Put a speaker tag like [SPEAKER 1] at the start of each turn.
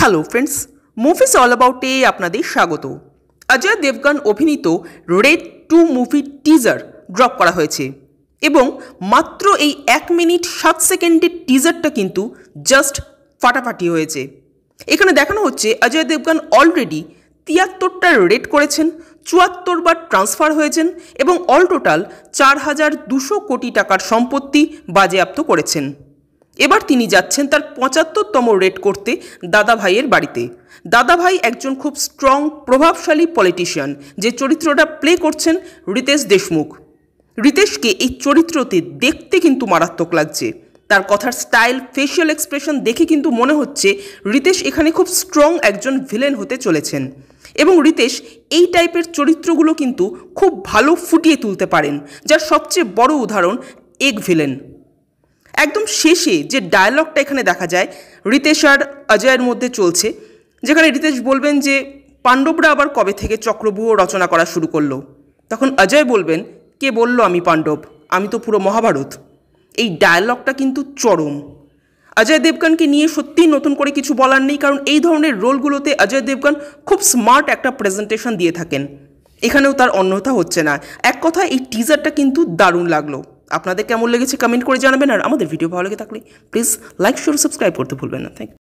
[SPEAKER 1] Hello friends, movies all অ্যাবাউটে আপনাদের স্বাগত। অজয় দেবগন অভিনীত রেড 2 মুভির টিজার ড্রপ করা হয়েছে এবং মাত্র এই 1 মিনিট 7 সেকেন্ডের টিজারটা কিন্তু জাস্ট ফাটাফাটি হয়েছে। এখানে দেখানো হচ্ছে অজয় দেবগন অলরেডি 73টা রেড করেছেন, 74 বার ট্রান্সফার হয়েছেন এবং অল টোটাল 4200 কোটি টাকার সম্পত্তি বাজেয়াপ্ত করেছেন। এবার তিনি যাচ্ছেন তার 75তম রেড করতে দাদাভাইয়ের বাড়িতে। দাদাভাই একজন খুব স্ট্রং প্রভাবশালী পলিটিশিয়ান, যে চরিত্রটা প্লে করছেন রিতেশ দেশমুখ। রিতেশকে এই চরিত্রতে দেখতে কিন্তু মারাত্মক লাগছে। তার কথার স্টাইল, ফেশিয়াল এক্সপ্রেশন দেখে কিন্তু মনে হচ্ছে রিতেশ এখানে খুব স্ট্রং একজন ভিলেন হতে চলেছেন এবং রিতেশ এই টাইপের চরিত্রগুলো কিন্তু খুব ভালো ফুটিয়ে তুলতে পারেন, যার সবচেয়ে বড় উদাহরণ এগ ভিলেন। একদম শেষে যে ডায়লগটা এখানে দেখা যায় রিতেশ আর অজয়ের মধ্যে চলছে, যেখানে রিতেশ বলবেন যে পাণ্ডবরা আবার কবে থেকে চক্রব্যূহ রচনা করা শুরু করলো, তখন অজয় বলবেন, কে বলল আমি পাণ্ডব, আমি তো পুরো মহাভারত। এই ডায়লগটা কিন্তু চরম। অজয় দেবগনকে নিয়ে সত্যিই নতুন করে কিছু বলার নেই, কারণ এই ধরনের রোলগুলোতে অজয় দেবগন খুব স্মার্ট একটা প্রেজেন্টেশন দিয়ে থাকেন। এখানেও তার অন্যথা হচ্ছে না। এক কথা, এই টিজারটা কিন্তু দারুণ লাগলো। আপনাদের কেমন লেগেছে কমেন্ট করে জানাবেন, আর আমাদের ভিডিও ভালো লেগে থাকলে প্লিজ লাইক, শেয়ার, সাবস্ক্রাইব করতে ভুলবেন না। Thank you.